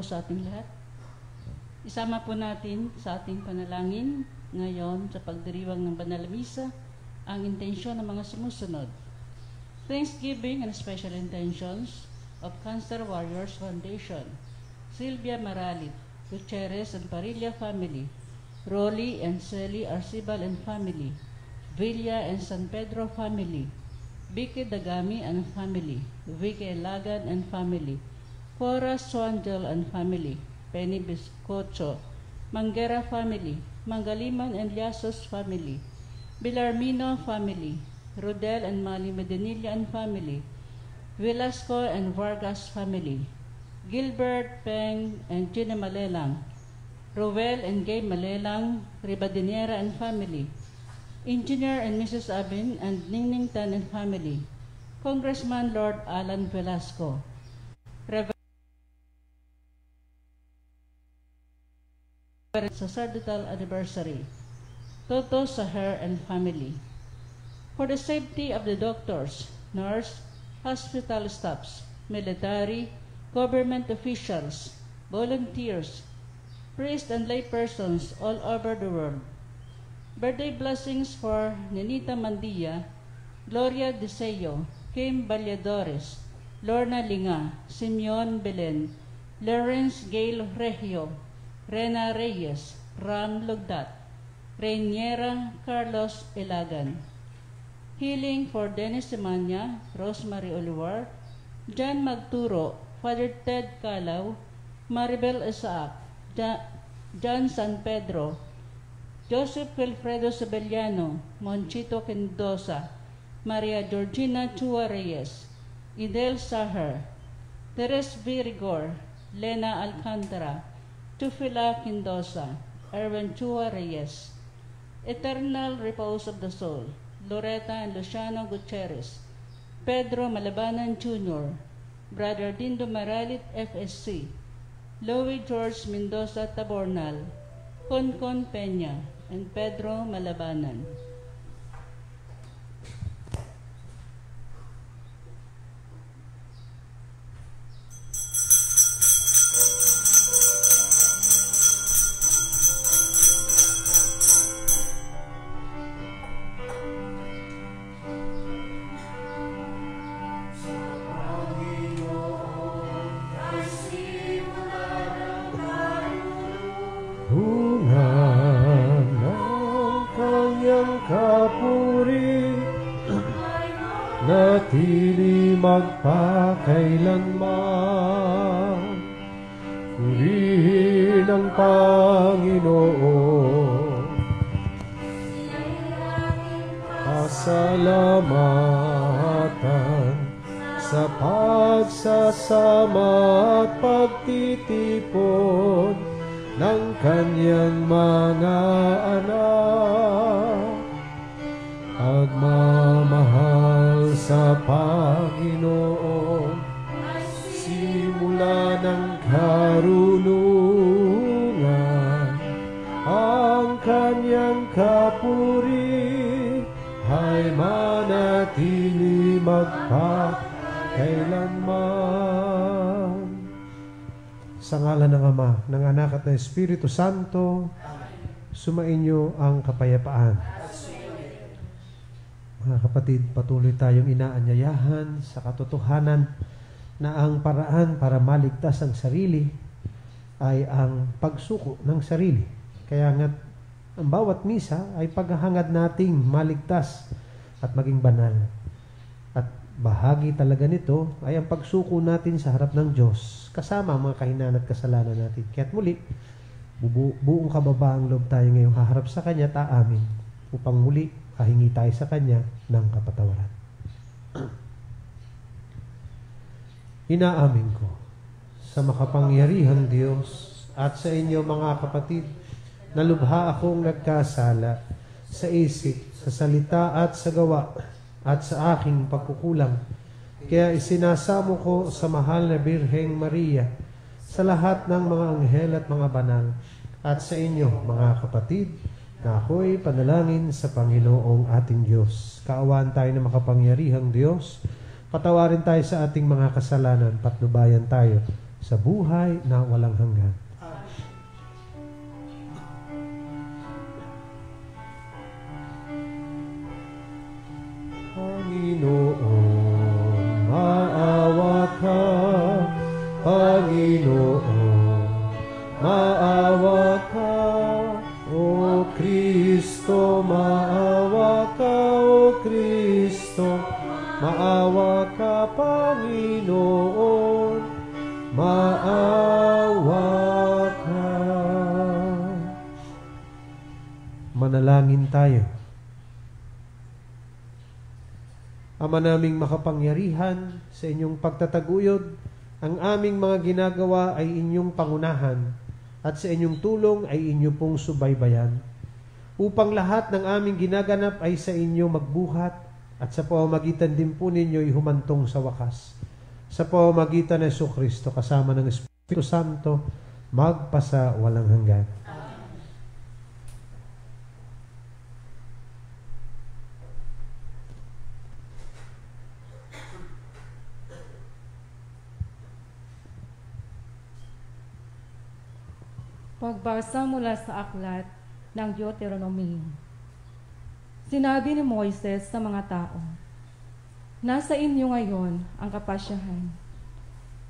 sa ating lahat. Isama po natin sa ating panalangin ngayon sa pagdiriwang ng Banal na Misa ang intensyon ng mga sumusunod. Thanksgiving and special intentions of Cancer Warriors Foundation, Silvia Maralit, Gutierrez and Parilla family, Rolly and Celi Arcibal and family, Villa and San Pedro family, Vicky Dagami and family, Vicky Lagan and family, Cora Swanjel and family, Penny Biscocho, Manguera family, Mangaliman and Liasos family, Bilarmino family, Rodel and Mali Medenilla and family, Velasco and Vargas family, Gilbert, Peng and Gina Malelang, Rowell and Gay Malelang, Ribadinera and family, Engineer and Mrs. Abin and Ningning Tan and family, Congressman Lord Alan Velasco, Reverend Sacerdotal Anniversary, Toto Saher and family. For the safety of the doctors, nurse, hospital staffs, military, government officials, volunteers, priests and lay persons all over the world. Birthday blessings for Nenita Mandia, Gloria Deseo, Kim Valladores, Lorna Linga, Simeon Belen, Lawrence Gail Regio, Rena Reyes, Ram Lugdat, Reiniera Carlos Elagan. Healing for Dennis Semanya, Rosemary Olivar, John Magturo, Father Ted Calaw, Maribel Isaac, John San Pedro, Joseph Wilfredo Sabellano, Monchito Quindosa, Maria Georgina Chua Reyes, Idel Sahar, Teres V. Rigor, Lena Alcantara, Tufila Quindosa, Erwin Chua Reyes. Eternal repose of the soul, Loretta and Luciano Gutierrez, Pedro Malabanan Jr., Brother Dindo Maralit FSC, Louis George Mendoza Tabornal, Concon Peña, and Pedro Malabanan. Natili magpakailanman, purihin ang Panginoon. Pasalamatan sa pagsasama at pagtitipon ng kanyang mga anak. Pagmamahal sa Panginoon, simula ng karunungan, ang kanyang kapuri ay manatili magpakailanman. Sa ngalan ng Ama, ng Anak at ng Espiritu Santo, sumainyo ang kapayapaan. Mga kapatid, patuloy tayong inaanyayahan sa katotohanan na ang paraan para maligtas ang sarili ay ang pagsuko ng sarili. Kaya nga, ang bawat misa ay paghahangad nating maligtas at maging banal. At bahagi talaga nito ay ang pagsuko natin sa harap ng Diyos, kasama ang mga kahinaan at kasalanan natin. Kaya't muli, buong kababaang loob tayo ngayong haharap sa Kanya, taamin, upang muli hahingi tayo sa Kanya ng kapatawaran. Inaamin ko sa makapangyarihang Diyos at sa inyo mga kapatid na lubha akong nagkasala sa isip, sa salita at sa gawa at sa aking pagkukulang. Kaya isinasamo ko sa mahal na Birheng Maria, sa lahat ng mga anghel at mga banal, at sa inyo mga kapatid, na ako'y panalangin sa Panginoong ating Diyos. Kaawaan tayo ng makapangyarihang Diyos. Patawarin tayo sa ating mga kasalanan, patnubayan tayo sa buhay na walang hanggan. Panginoon, maawa ka. Panginoon, maawa ka. O Kristo, maawa ka. O Kristo, maawa ka. Panginoon, maawa ka. Manalangin tayo. Ama naming makapangyarihan, sa inyong pagtataguyod, ang aming mga ginagawa ay inyong pangunahan, at sa inyong tulong ay inyo pong subaybayan, upang lahat ng aming ginaganap ay sa inyo magbuhat, at sa pamamagitan din po ninyo ay humantong sa wakas. Sa pamamagitan ng Jesucristo kasama ng Espiritu Santo, magpasa walang hanggan. Pagbasa mula sa aklat ng Deuteronomy. Sinabi ni Moises sa mga tao, "Nasa inyo ngayon ang kapasyahan.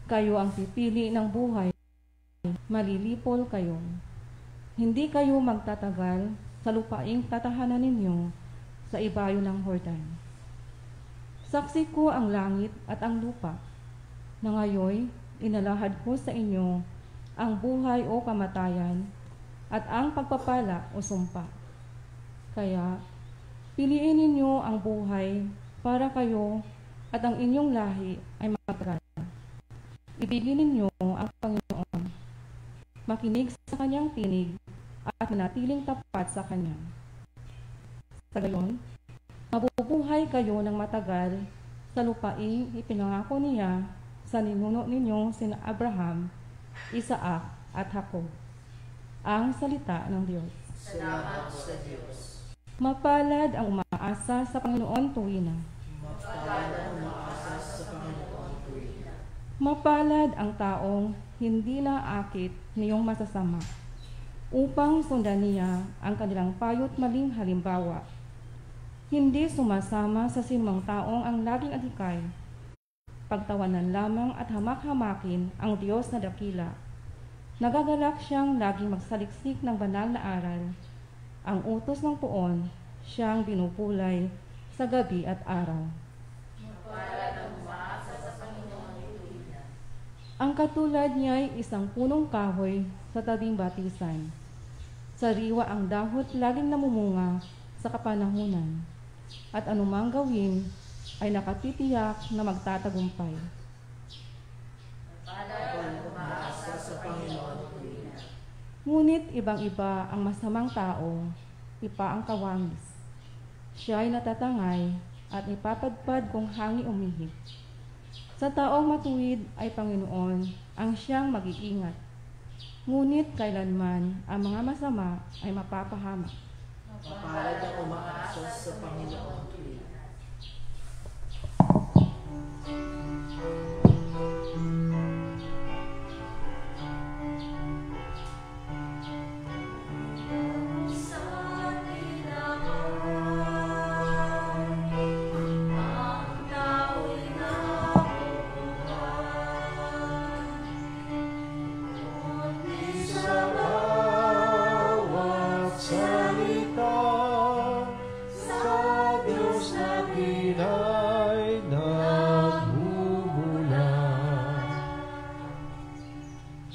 Kayo ang pipili ng buhay, malilipol kayo. Hindi kayo magtatagal sa lupaing tatahanan ninyo sa ibayo ng Jordan. Saksi ko ang langit at ang lupa, na ngayon inalahad ko sa inyo ang buhay o kamatayan, at ang pagpapala o sumpa. Kaya, piliin ninyo ang buhay para kayo at ang inyong lahi ay matagal. Ibigin ninyo ang Panginoon, makinig sa kanyang tinig at manatiling tapat sa kanya. Sa gayon, mabubuhay kayo ng matagal sa lupaing ipinangako niya sa ninuno ninyong sina Abraham, Isaac at Jacob." Ang salita ng Diyos. Salamat sa Diyos. Mapalad ang umaasa sa Panginoon tuwina. Mapalad ang umaasa sa Panginoon tuwina. Mapalad ang taong hindi naakit niyong masasama, upang sundan niya ang kanilang payo't maling halimbawa. Hindi sumasama sa sinumang taong ang laging adhikay. Pagtawanan lamang at hamak-hamakin ang Diyos na dakila. Nagagalak siyang laging magsaliksik ng banal na aral. Ang utos ng puon, siyang binupulay sa gabi at araw. Mapalad ang umaasa sa Panginoon tuwina. Ang katulad niya ay isang punong kahoy sa tabing batisan. Sariwa ang dahot laging namumunga sa kapanahunan, at anumang gawin ay nakatitiyak na magtatagumpay. Mapalad ang umaasa sa Panginoon tuwina. Ngunit ibang-iba ang masamang tao, ipa ang kawangis. Siya ay natatangay at ipapadpad kung hangi umihip. Sa taong matuwid ay Panginoon ang siyang mag-iingat. Ngunit kailanman ang mga masama ay mapapahamak. Mapalad ang umaasa sa Panginoon tuwina.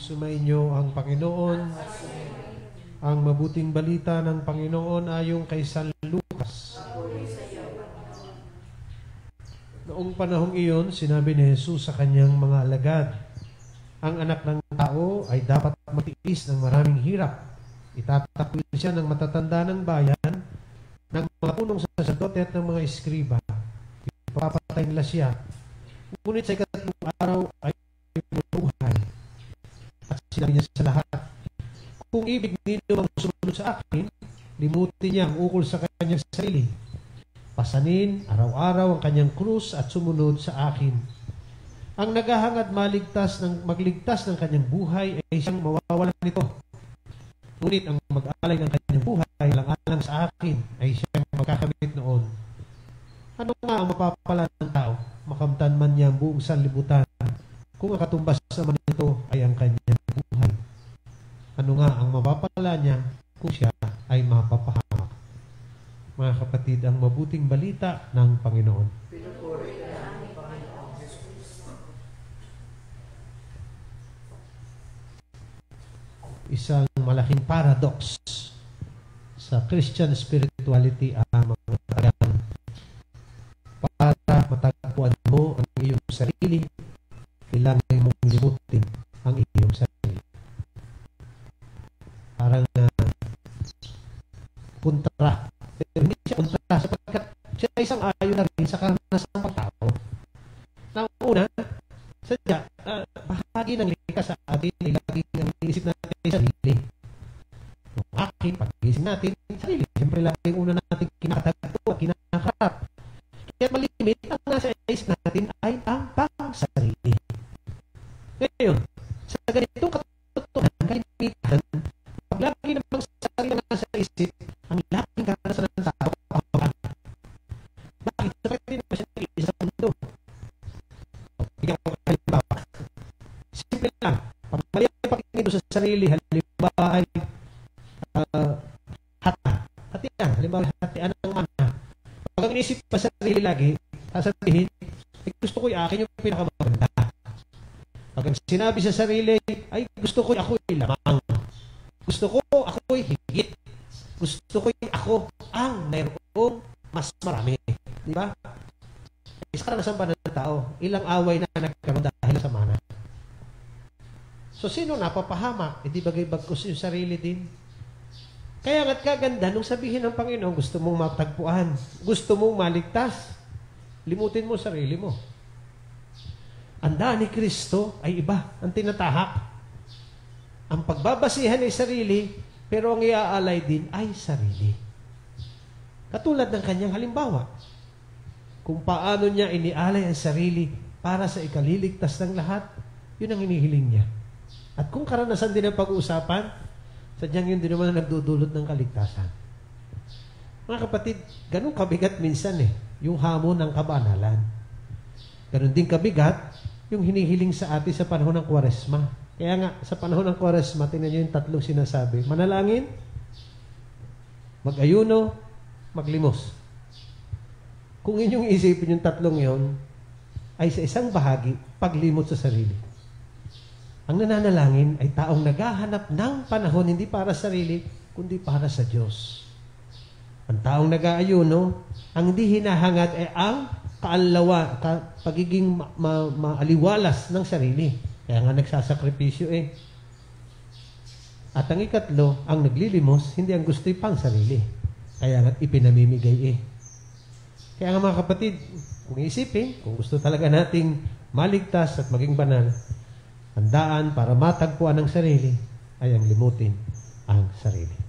Sumainyo ang Panginoon. Ang mabuting balita ng Panginoon ayon kay San Lucas. Noong panahong iyon, sinabi ni Jesus sa kanyang mga alagad, ang anak ng tao ay dapat matiis ng maraming hirap. Itatakwil siya ng matatanda ng bayan, ng mga punong saserdote at ng mga eskriba. Ipapatay nila siya. Ngunit sa ikatlong araw ay buhay. At sinabi niya sa lahat, kung ibig ninyo mang sumunod sa akin, limutin niya ang ukol sa kanyang sarili. Pasanin araw-araw ang kanyang krus at sumunod sa akin. Ang naghahangad magligtas ng kanyang buhay ay siyang mawawalan nito. Ngunit ang mag-alay ng kanyang buhay lang-alang sa akin ay siyang magkakamit noon. Ano nga ang mapapala ng tao? Makamtan man niya ang buong sanlibutan kung ang katumbas naman nito ay ang kanyang buhay. Ano nga ang mapapala niya kung siya ay mapapahamak? Mga kapatid, ang mabuting balita ng Panginoon. Isang malaking paradox sa Christian spirituality ang mga tagang para matagpuan mo ang iyong sarili, kailangan mong limutin ang iyong sarili. Parang kontra. Pero hindi siya kontra sapagkat siya ay isang ayon na rin sa karanasan ng pagtao. Na una, sadya, bahagi ng likas sa atin ay laging ang iniisip natin ay sarili. Yung akin, pag-iisip natin, sarili. Siyempre laging una natin kinakatagpo at kinakarap. Kaya malimit, ang nasa isip natin ay ang pang-sarili. Ngayon, sa ganitong katotohanan, kalimitan, pag lagi namang sarili na nasa isip, ang laking karanasan ng tao, bakit? Sapagkat hindi naman siya nag-iisa sa mundo. Bigyan ko halimbawa. Simple lang. Pag mali ang pakinggan sa sarili, halimbawa ay hatian. Halimbawa, hatian ng mana. Pag ang inisip pa sa sarili lagi, sasabihin, gusto ko yung akin yung pinakamaganda. Pag ang sinabi sa sarili, ay gusto ko ako'y lamang. Gusto ko ako'y higit. Gusto ko ako ang mayroong mas marami. Di ba? Isa karanasan pa ng tao, ilang away na nagkaroon dahil sa mana. So, sino napapahamak? Di bagay-bagkos yung sarili din. Kaya nga't kaganda nung sabihin ng Panginoon, gusto mong matagpuan, gusto mong maligtas, limutin mo sarili mo. Ang daan ni Kristo ay iba, ang tinatahak. Ang pagbabasihan ay sarili, pero ang iaalay din ay sarili. Katulad ng kanyang halimbawa, kung paano niya inialay ang sarili para sa ikaliligtas ng lahat, yun ang hinihiling niya. At kung karanasan din ang pag-uusapan, sadyang yun din naman ang nagdudulot ng kaligtasan. Mga kapatid, ganun kabigat minsan yung hamon ng kabanalan. Ganun din kabigat yung hinihiling sa atin sa panahon ng Kwaresma. Kaya nga, sa panahon ng Kwaresma, tingnan nyo yung tatlong sinasabi. Manalangin, mag-ayuno, maglimos. Kung inyong isipin yung tatlong yon, ay sa isang bahagi, paglimot sa sarili. Ang nananalangin ay taong naghahanap ng panahon hindi para sa sarili, kundi para sa Diyos. Ang taong nag-aayuno, ang hindi hinahangad ay ang pagiging maaliwalas ng sarili. Kaya nga nagsasakripisyo At ang ikatlo, ang naglilimos, hindi ang gusto'y pang sarili. Kaya nga ipinamimigay Kaya nga mga kapatid, kung isipin, kung gusto talaga nating maligtas at maging banal, ang daan para matagpuan ang sarili ay ang limutin ang sarili.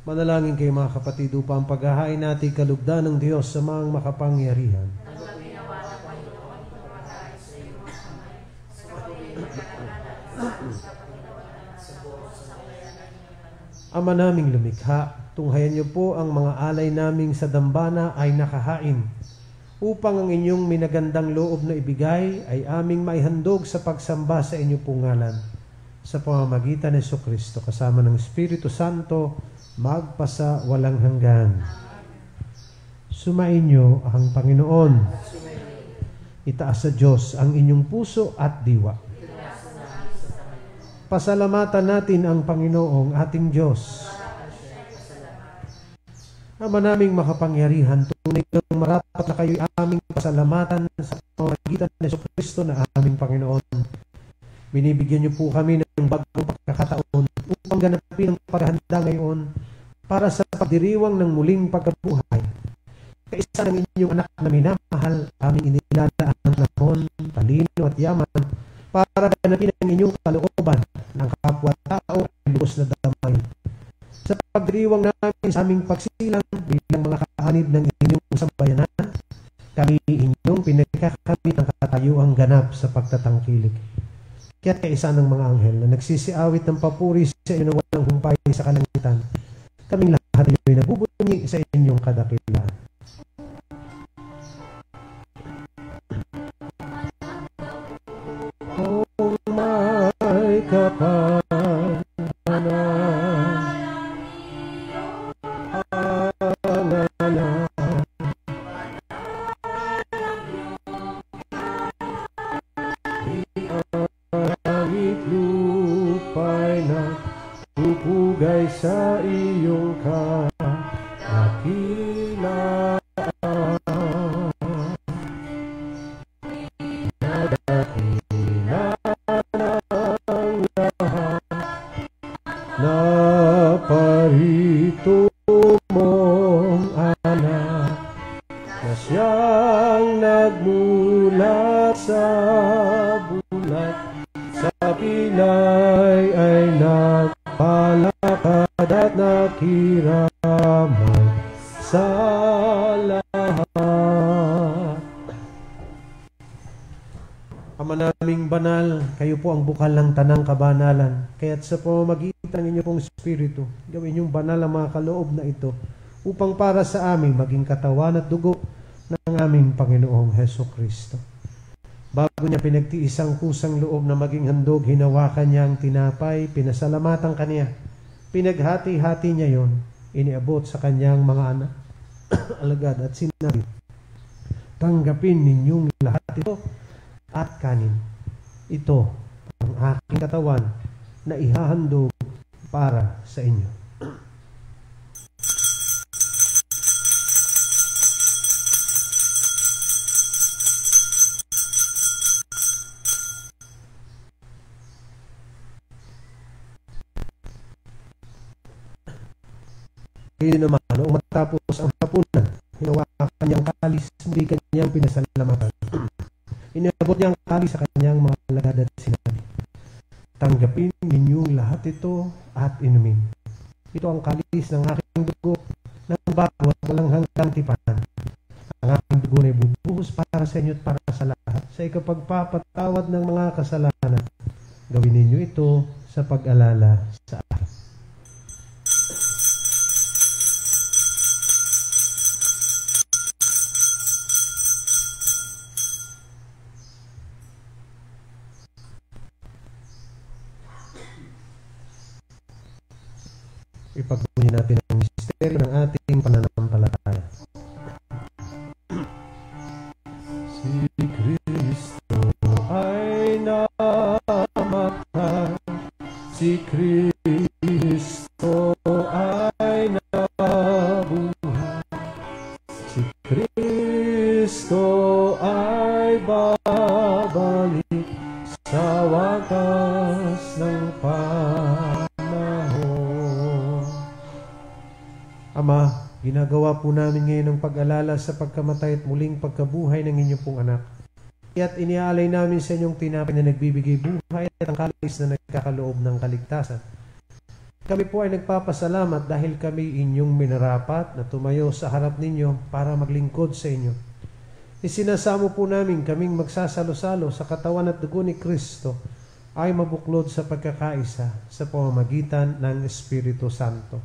Manalangin kayo mga kapatid upang paghahain natin kalugdan ng Diyos sa mga makapangyarihan. Ama naming lumikha, tunghayan niyo po ang mga alay naming sa dambana ay nakahain, upang ang inyong minagandang loob na ibigay ay aming maihandog sa pagsamba sa inyo pong ngalan. Sa pamamagitan ni Jesucristo, kasama ng Espiritu Santo, magpasa walang hanggan. Sumainyo ang Panginoon. Itaas sa Diyos ang inyong puso at diwa. Pasalamatan natin ang Panginoong ating Diyos. Ama naming makapangyarihan, tunay ng marapat na kayo'y aming pasalamatan sa pamamagitan ni Jesucristo na aming Panginoon. Binibigyan niyo po kami ng bagong pagkakataon upang ganapin ang paghahanda ngayon para sa pagdiriwang ng muling pagkabuhay. Kaisa ng inyong anak na minamahal, aming inilalaan ng panahon, talino at yaman para ganapin ang inyong kalooban ng kapwa-tao ay lubos na damay. Sa pagdiriwang namin sa aming pagsilang bilang mga kaanib ng inyong sambayanan, kami inyong pinagkakamit ang katayuang ganap sa pagtatangkilik. Kaya't kaisa ng mga anghel na nagsisiawit ng papuri sa inyo na walang humpay sa kalangitan, kaming lahat ay nabubunyi sa inyong kadakilaan. Oh, may kapal na pupugay sa iyong kadakilaan. Kadakilaan ang lahat na parito mong anak na siyang nagmulat sa bulat, sa pilay ay palakad at nakiramay sa lahat. Ama naming banal, kayo po ang bukal ng tanang kabanalan. Kaya't sa pamamagitan ng inyong pong Espiritu, gawin yung banal ang mga kaloob na ito upang para sa amin maging katawan at dugo ng aming Panginoong Hesukristo. Bago niya pinagtiis ang kusang loob na maging handog, hinawakan niya ang tinapay, pinasalamatan kaniya. Pinaghati-hati niya yon, iniabot sa kanyang mga anak, alagad at sinabi, tanggapin ninyong lahat ito at kanin. Ito ang aking katawan na ihahandog para sa inyo. Ngayon naman, noong matapos ang hapunan, hinawakan niyang kalis, muli kanyang pinasalamatan. Inabot niyang kalis sa kanyang mga alagad at sinabi, tanggapin ninyong lahat ito at inumin. Ito ang kalis ng aking dugo, ng bago at walang hanggang tipan. Ang aking dugo na ibubuhos para sa inyo at para sa lahat, sa ikapagpapatawad ng mga kasalanan. Gawin ninyo ito sa pag-alala sa akin. Ipagpuni natin ang misteryo ng ating pananampalataya. Si Kristo ay namatay, si Kristo ay nabuhay, si Kristo ay babalik sa wakas ng panahon. Ama, ginagawa po namin ngayon ang pag-alala sa pagkamatay at muling pagkabuhay ng inyong pong anak. Kaya't iniaalay namin sa inyong tinapay na nagbibigay buhay at ang kalis na nagkakaloob ng kaligtasan. Kami po ay nagpapasalamat dahil kami inyong minarapat na tumayo sa harap ninyo para maglingkod sa inyo. Isinasamo po namin kaming magsasalo-salo sa katawan at dugo ni Kristo ay mabuklod sa pagkakaisa sa pamamagitan ng Espiritu Santo.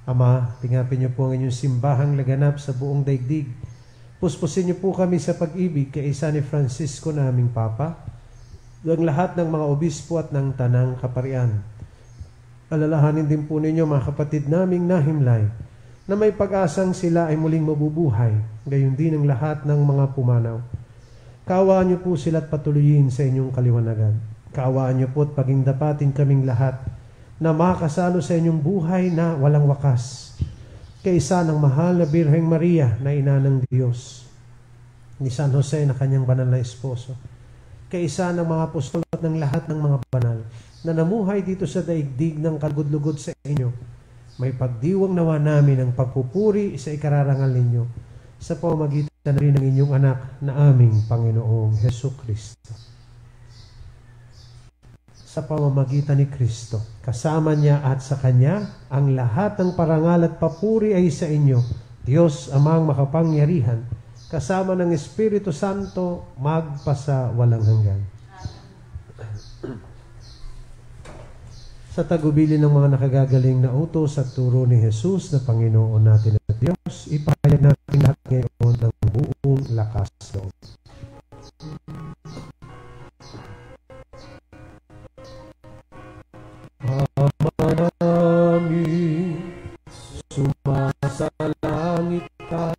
Ama, tingapin niyo po ang inyong simbahang laganap sa buong daigdig. Puspusin niyo po kami sa pag-ibig kay isa ni Francisco naming Papa, ang lahat ng mga obispo at ng tanang kaparian. Alalahanin din po ninyo mga kapatid naming nahimlay na may pag-asang sila ay muling mabubuhay, gayon din ang lahat ng mga pumanaw. Kaawaan niyo po sila at patuloyin sa inyong kaliwanagan. Kaawaan niyo po at paging dapatin kaming lahat na makasalo sa inyong buhay na walang wakas. Kaisa ng mahal na Birheng Maria na ina ng Diyos, ni San Jose na kanyang banal na esposo, kaisa ng mga apostol at ng lahat ng mga banal na namuhay dito sa daigdig ng kalugod-lugod sa inyo, may pagdiwang nawa namin ang pagpupuri sa ikararangal ninyo sa pamamagitan rin ng inyong anak na aming Panginoong Hesukristo. Sa pamamagitan ni Kristo, kasama niya at sa Kanya, ang lahat ng parangal at papuri ay sa inyo, Diyos amang makapangyarihan, kasama ng Espiritu Santo, magpasa walang hanggan. Sa tagubilin ng mga nakagagaling na utos at turo ni Jesus na Panginoon natin at Diyos, ipahayag natin lahat ngayon ng buong lakas loob. Ama namin, sumasalangit ka,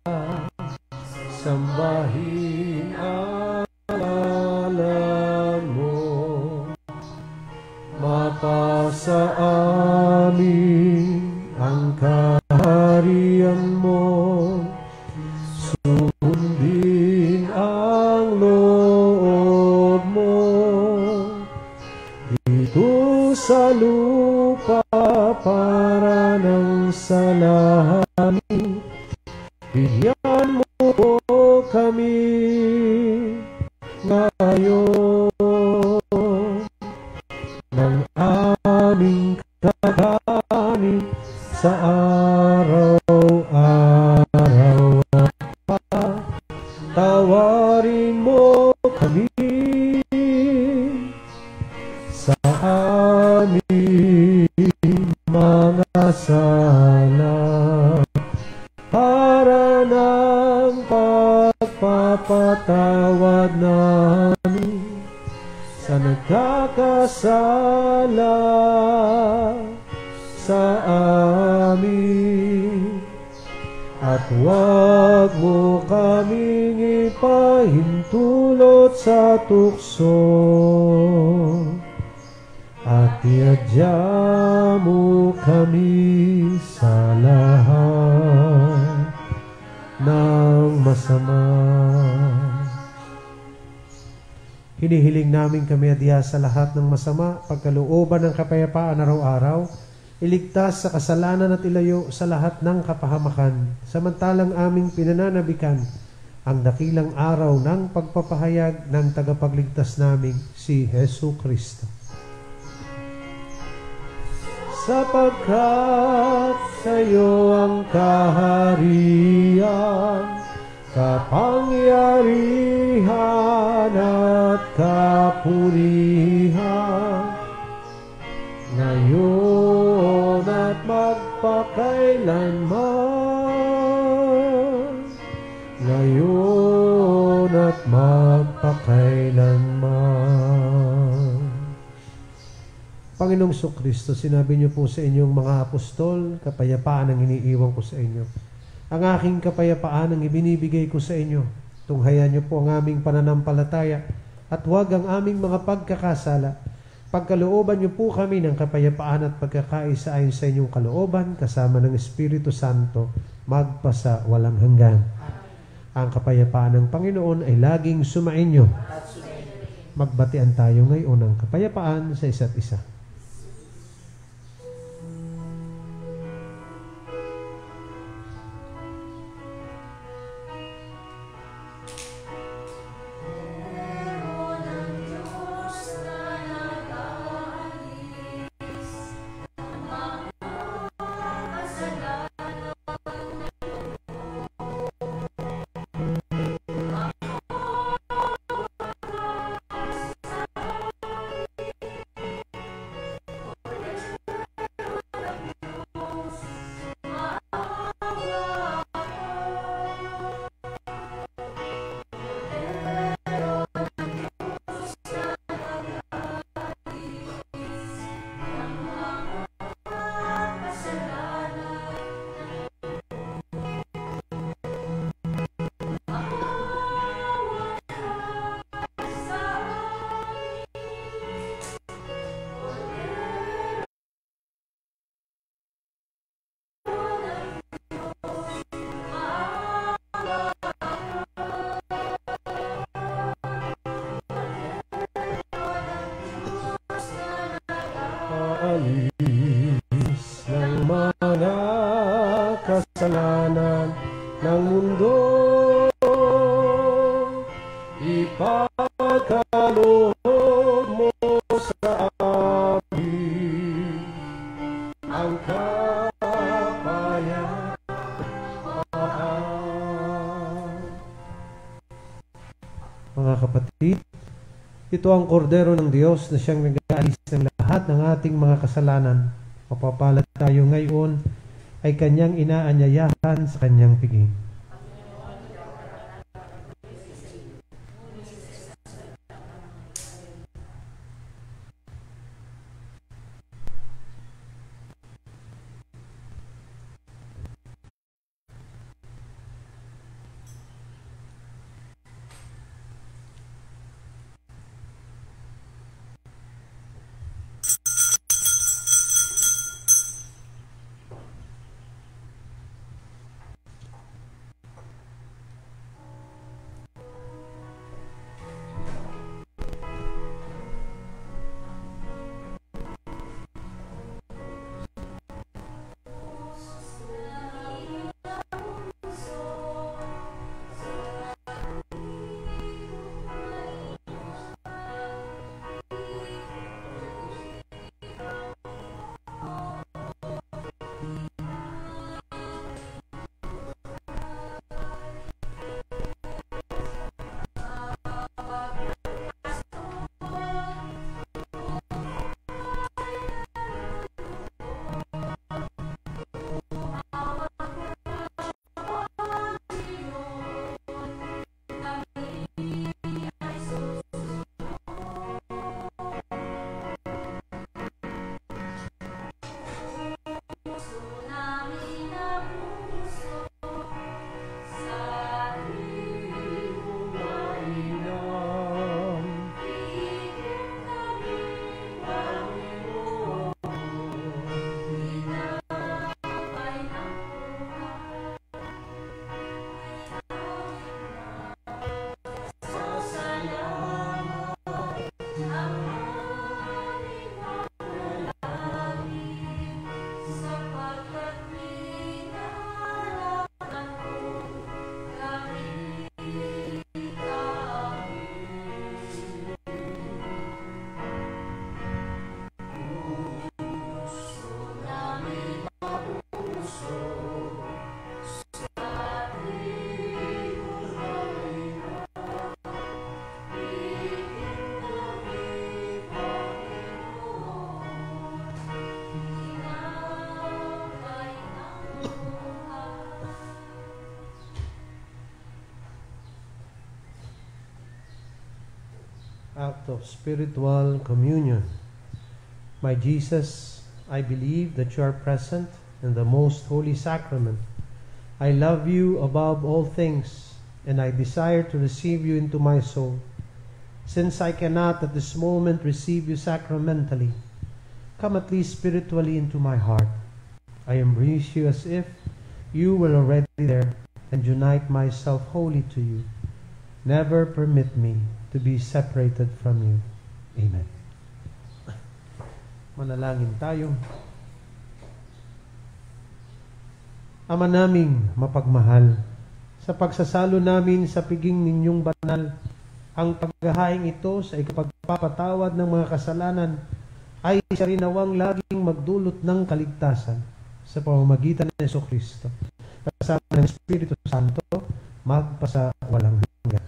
sambahin ang ngalan mo, mapasa amin ang kaharian mo, sundin ang loob mo, dito sa lupa para ng sa langit. Bigyan mo po kami ngayon ng aming kakanin sa araw-araw, at patawarin mo kami sa aming mga sala, para ng pagpapatawad namin sa nagkakasala sa amin. At huwag mo kaming ipahintulot sa tukso, at iadya mo kami sa lahat ng masama. Hinihiling namin kami adya sa lahat ng masama, pagkalooban ng kapayapaan araw-araw, iligtas sa kasalanan at ilayo sa lahat ng kapahamakan, samantalang aming pinananabikan ang dakilang araw ng pagpapahayag ng tagapagligtas naming si Hesu Kristo. Sapagkat sa iyo ang kaharian, kapangyarihan at kapurihan, ngayon at magpakailanman, ngayon at magpakailanman. Panginoong Kristo, sinabi niyo po sa inyong mga apostol, kapayapaan ang iniiwan ko sa inyo. Ang aking kapayapaan ang ibinibigay ko sa inyo. Tunghayan niyo po ang aming pananampalataya at huwag ang aming mga pagkakasala. Pagkalooban niyo po kami ng kapayapaan at pagkakaisa ayon sa inyong kalooban, kasama ng Espiritu Santo, magpasa walang hanggan. Ang kapayapaan ng Panginoon ay laging sumainyo. Magbatian tayo ngayon ng kapayapaan sa isa't isa. alis ng mga kasalanan ng mundo, ipagkaloob mo sa amin ang kapayapaan. Mga kapatid, ito ang kordero ng Diyos na siyang nag-aalis ng lahat ng ating mga kasalanan. Mapapalad tayo ngayon ay kanyang inaanyayahan sa kanyang piging. Act of spiritual communion. My Jesus, I believe that you are present in the most holy sacrament. I love you above all things, and I desire to receive you into my soul. Since I cannot at this moment receive you sacramentally, come at least spiritually into my heart. I embrace you as if you were already there, and unite myself wholly to you. Never permit me to be separated from you. Amen. Manalangin tayo. Ama naming mapagmahal, sa pagsasalo namin sa piging ninyong banal, ang paghahaing ito sa ikapagpapatawad ng mga kasalanan ay siya rin nawang laging magdulot ng kaligtasan sa pamamagitan ng Jesucristo. Kasama ng Espiritu Santo, magpasa walang hanggan.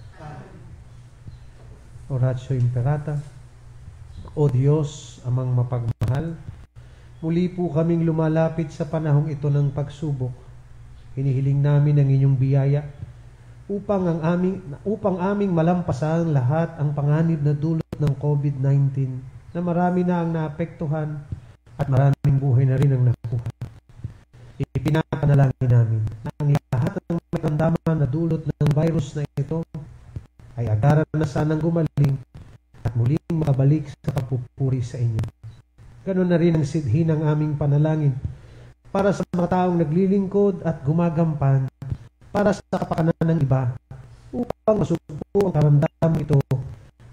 Oratio Imperata. O Diyos, amang mapagmahal, muli po kaming lumalapit sa panahong ito ng pagsubok. Hinihiling namin ang inyong biyaya upang aming malampasan lahat ang panganib na dulot ng COVID-19 na marami na ang naapektuhan at maraming buhay na rin ang nakuha. Ipinapanalangin namin na ang lahat ng may karamdaman na dulot ng virus na ito ay agaran na sanang gumaling at muling makabalik sa pagpupuri sa inyo. Ganon na rin ang sidhi ng aming panalangin para sa mga taong naglilingkod at gumagampan para sa kapakanan ng iba upang masugpo ang karamdaman ito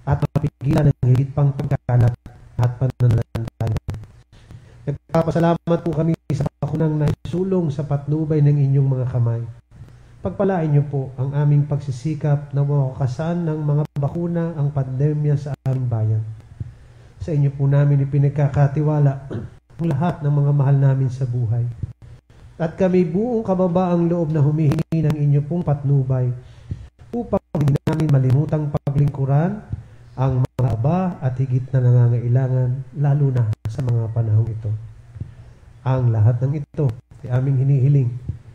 at mapigilan ang higit pang pagkakalat at pananalantayan. Nagpapasalamat po kami sa bakunang naisulong sa patnubay ng inyong mga kamay. Pagpalain niyo po ang aming pagsisikap na mawakasan ng mga bakuna ang pandemya sa aming bayan. Sa inyo po namin ipinagkakatiwala ang lahat ng mga mahal namin sa buhay. At kami buong kababaang loob na humihingi ng inyo pong patnubay upang hindi namin malimutang paglingkuran ang mga aba at higit na nangangailangan, lalo na sa mga panahong ito. Ang lahat ng ito ay aming hinihiling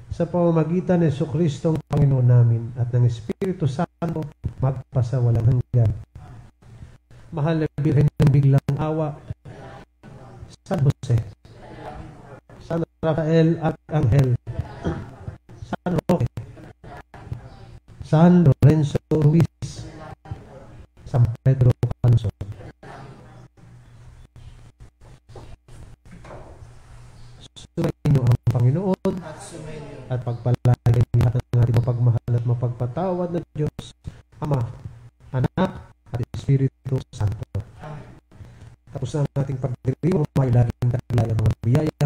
sa pamamagitan ng Jesucristo ang Panginoon namin at ng Espiritu Santo magpasawalang hanggan. Mahal na Birhen ng biglang awa, San Jose, San Rafael at Angel, San Roque, San Lorenzo Ruiz, San Pedro Canso. Sumayin niyo ang Panginoon at pagpalain lahat ng ating mapagmahal at mapagpatawad na Diyos, Ama, Anak, at Espiritu Santo. Tapos na ang ating pagdiriwang, may laging taglay ang mga biyaya